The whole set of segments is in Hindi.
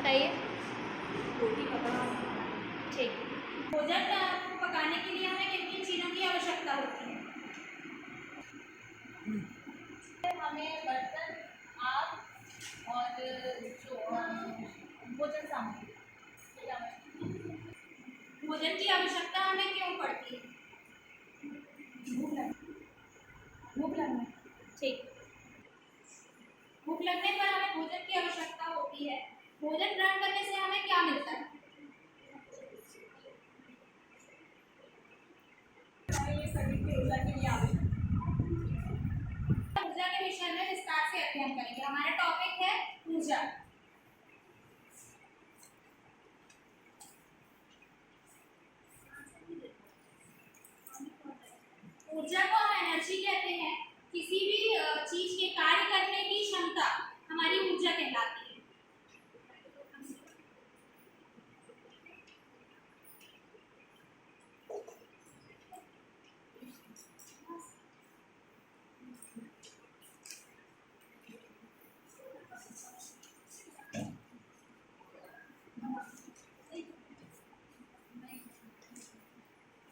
बताइए। रोटी पकाना। ठीक। भोजन को पकाने के लिए हमें किन किन चीज़ों की आवश्यकता होती है? हमें बर्तन, आग और जो भोजन सामग्री। भोजन की आवश्यकता हमें क्यों पड़ती है? भूख लगने। ठीक। भूख लगने पर हमें भोजन की आवश्यकता होती है। भोजन ग्रहण करने से हमें क्या मिलता है? ये सभी की ऊर्जा के लिए आवश्यक। ऊर्जा के विषय में विस्तार से अध्ययन करेंगे। हमारा टॉपिक है ऊर्जा। ऊर्जा को हम एनर्जी कहते हैं। किसी भी चीज के कार्य करने की क्षमता हमारी ऊर्जा कहलाती है।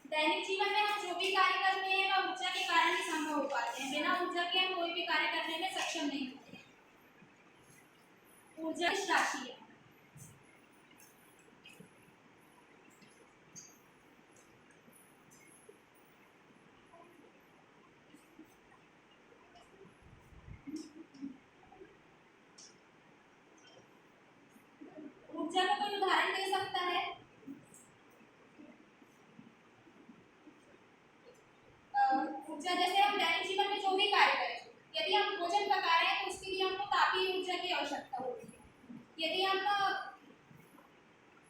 दैनिक जीवन में हम जो भी कार्य करते हैं वह ऊर्जा के कारण ही संभव हो पाते हैं। बिना ऊर्जा के हम कोई भी कार्य करने में सक्षम नहीं होते। ऊर्जा किस राशि है? ऊर्जा का कोई उदाहरण दे सकता है? ऊर्जा जैसे हम दैनिक जीवन में जो भी कार्य करें, यदि हम भोजन पका रहे हैं तो उसके लिए हमको तापीय ऊर्जा की आवश्यकता होती है। यदि हम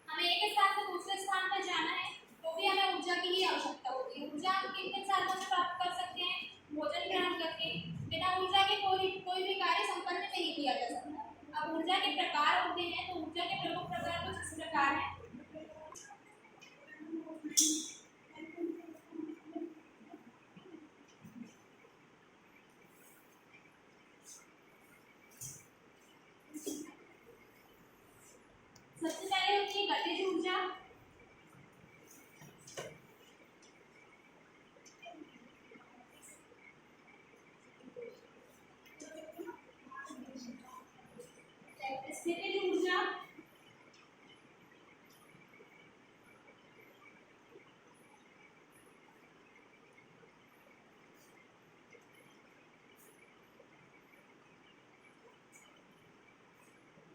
हमें एक स्थान से दूसरे स्थान पर जाना है तो भी हमें ऊर्जा की ही आवश्यकता होती है। ऊर्जा हम किन किन साधनों से प्राप्त कर सकते हैं? भोजन ग्रहण करके। बिना ऊर्जा के कोई भी कार्य संपन्न नहीं किया जा सकता। अब ऊर्जा के प्रकार होते हैं, तो ऊर्जा के प्रमुख प्रकार कुछ इस प्रकार हैं। सबसे पहले होती है गतिज ऊर्जा। स्थितिज ऊर्जा।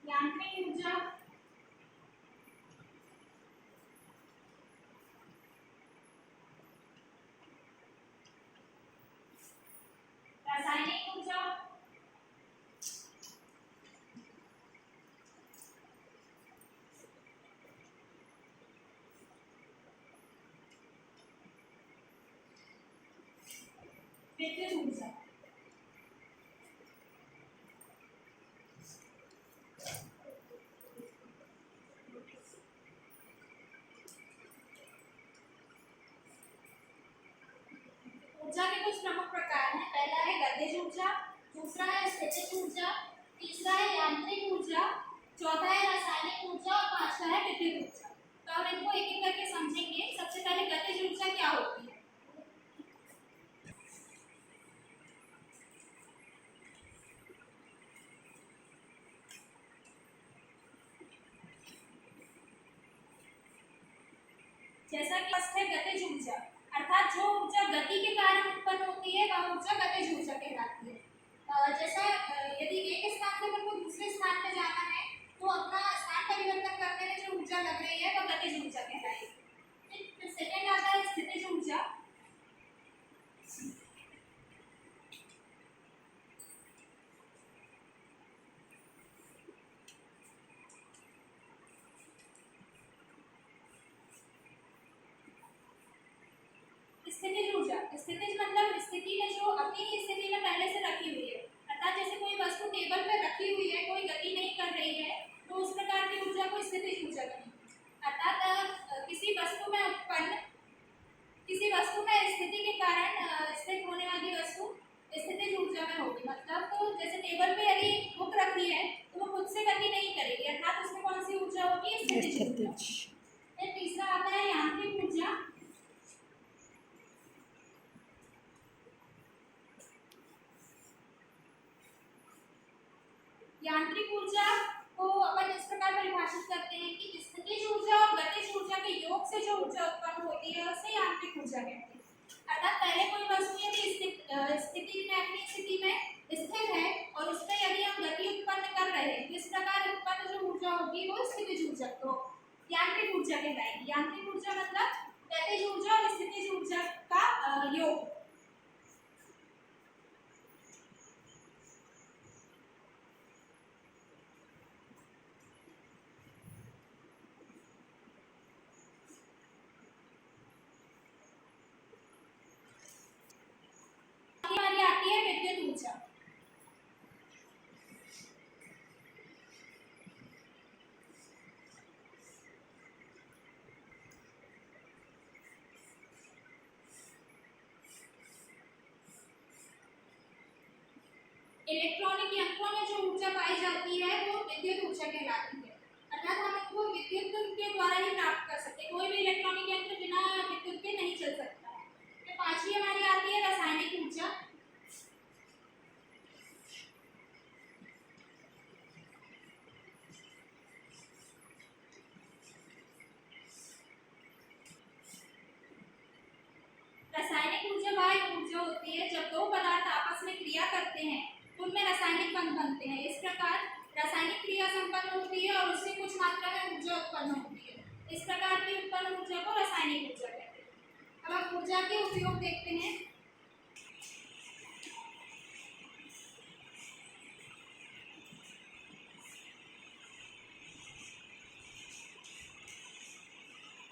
यांत्रिक ऊर्जा। रासायनिक ऊर्जा। विद्युत ऊर्जा। ऊर्जा के कुछ प्रमुख प्रकार हैं। पहला है गतिज ऊर्जा, दूसरा है स्थितिज ऊर्जा, तीसरा है यांत्रिक ऊर्जा, चौथा है रासायनिक ऊर्जा और पांचवा है विद्युत ऊर्जा। तो हम इनको एक एक करके समझेंगे। सबसे पहले गतिज ऊर्जा क्या होती है? जैसा कि स्पष्ट है गतिज ऊर्जा अर्थात जो ऊर्जा गति के कारण उत्पन्न होती है वह ऊर्जा गतिज ऊर्जा कहलाती है। जैसा यदि एक स्थान से हमको दूसरे स्थान पर जाना है तो अपना स्थान परिवर्तन करने में जो ऊर्जा लग रही है वह गतिज ऊर्जा कहलाएगी। फिर सेकंड आता है स्थितिज ऊर्जा। स्थितिज ऊर्जा, स्थितिज मतलब स्थिति में जो अपनी ही स्थिति में पहले से रखी हुई है। अर्थात जैसे कोई वस्तु टेबल पर रखी हुई है, कोई गति नहीं कर रही है, तो उस प्रकार की ऊर्जा को स्थितिज ऊर्जा कहेंगे। अर्थात किसी वस्तु में स्थिति के कारण स्थित होने वाली वस्तु स्थितिज ऊर्जा में होगी। मतलब तो जैसे टेबल पे यदि बुक रखी है तो वो खुद से गति नहीं करेगी, अर्थात उसमें कौन सी ऊर्जा होगी? स्थितिज ऊर्जा। फिर तीसरा आता है यांत्रिक ऊर्जा। यांत्रिक ऊर्जा को अपन इस प्रकार परिभाषित करते हैं कि स्थितिज ऊर्जा और गतिज ऊर्जा के योग से जो ऊर्जा उत्पन्न होती है उसे यांत्रिक ऊर्जा कहते हैं। अर्थात पहले कोई वस्तु यदि स्थिति में अपनी स्थिति में स्थिर है और उस पर यदि हम गति उत्पन्न कर रहे हैं, इस प्रकार उत्पन्न जो ऊर्जा होगी वो स्थितिज ऊर्जा को यांत्रिक ऊर्जा कहलाएगी। यांत्रिक ऊर्जा मतलब गतिज ऊर्जा और स्थितिज ऊर्जा का योग। हमारी आती है विद्युत ऊर्जा। इलेक्ट्रॉनिक यंत्रों में जो ऊर्जा पाई जाती है वो विद्युत ऊर्जा कहलाती है। अर्थात हम इसको विद्युत के द्वारा ही प्राप्त कर सकते हैं, कोई भी इलेक्ट्रॉनिक यंत्र बिना विद्युत के नहीं चल सकता है। तो पांचवी हमारी आती है रासायनिक ऊर्जा। रासायनिक ऊर्जा वह ऊर्जा होती है जब दो पदार्थ आपस में क्रिया करते हैं, उनमें रासायनिक बंध बनते हैं। इस प्रकार रासायनिक क्रिया संपन्न होती है और उससे कुछ मात्रा में ऊर्जा उत्पन्न होती है। इस प्रकार की उत्पन्न ऊर्जा को रासायनिक ऊर्जा कहते हैं। अब हम ऊर्जा के उपयोग देखते हैं।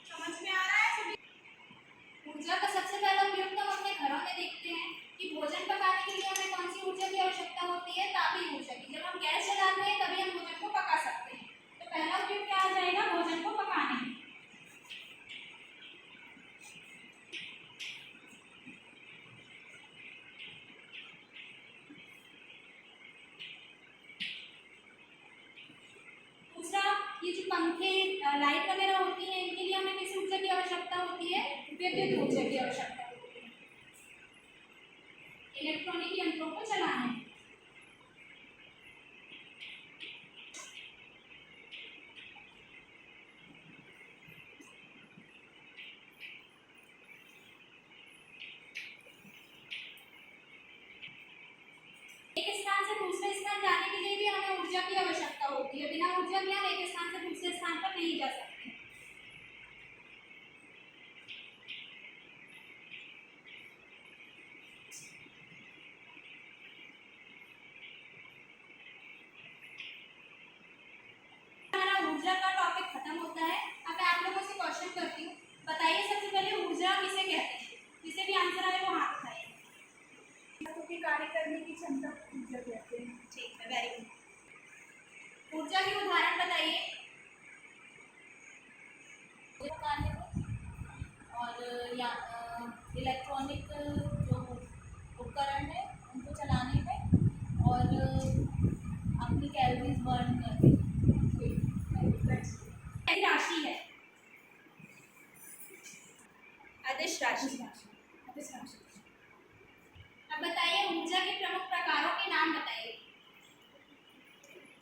समझ में आ रहा है सभी? ऊर्जा का सबसे पहला उपयोग तो हम अपने घरों में देखते हैं कि भोजन पकाने के लिए हमें कौन सी ऊर्जा की आवश्यकता होती है? तापीय ऊर्जा की। जब हम गैस जलाते हैं तभी हम भोजन को पका सकते हैं। तो पहला उपयोग क्या आ जाएगा? भोजन को पकाने में। दूसरा, ये जो पंखे लाइट वगैरह होती है इनके लिए हमें किस ऊर्जा की आवश्यकता होती है? विद्युत ऊर्जा की आवश्यकता होती है इलेक्ट्रॉनिक यंत्रों को चलाने में। एक स्थान से दूसरे स्थान जाने के लिए भी हमें ऊर्जा की आवश्यकता होती है। बिना ऊर्जा के हम एक स्थान से दूसरे स्थान पर नहीं जा सकते। हमारा ऊर्जा का टॉपिक खत्म होता है। अब मैं आप लोगों से क्वेश्चन करती हूँ, बताइए सबसे पहले ऊर्जा किसे कहते हैं? जिसे भी आंसर आए वो हाथ उठाइए। कार्य करने की क्षमता को ऊर्जा कहते हैं। ठीक है, वेरी गुड। ऊर्जा के उदाहरण बताइए। पकाने में और या इलेक्ट्रॉनिक जो उपकरण है उनको चलाने में और अपनी कैलोरीज बर्न करने में। राशि है, अदिश राशि। अब बताइए ऊर्जा के प्रमुख प्रकारों के नाम बताइए।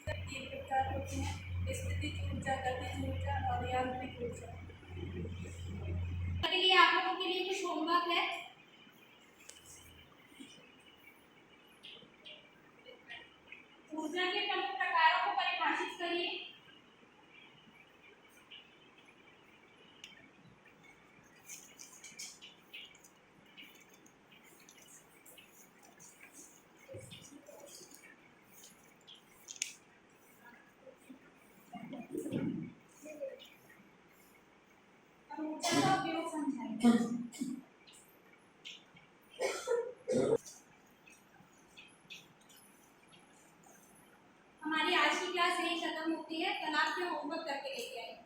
तीन प्रकार होते हैं: स्थितिज ऊर्जा, गतिज ऊर्जा और यांत्रिक ऊर्जा। अभी आप लोगों के लिए कुछ होमवर्क है। ऊर्जा के प्रमुख प्रकारों को परिभाषित करिए। ऊर्जा का उपयोग समझाइए। हमारी आज की क्लास यही खत्म होती है। कल आप होमवर्क करके लेके आइए।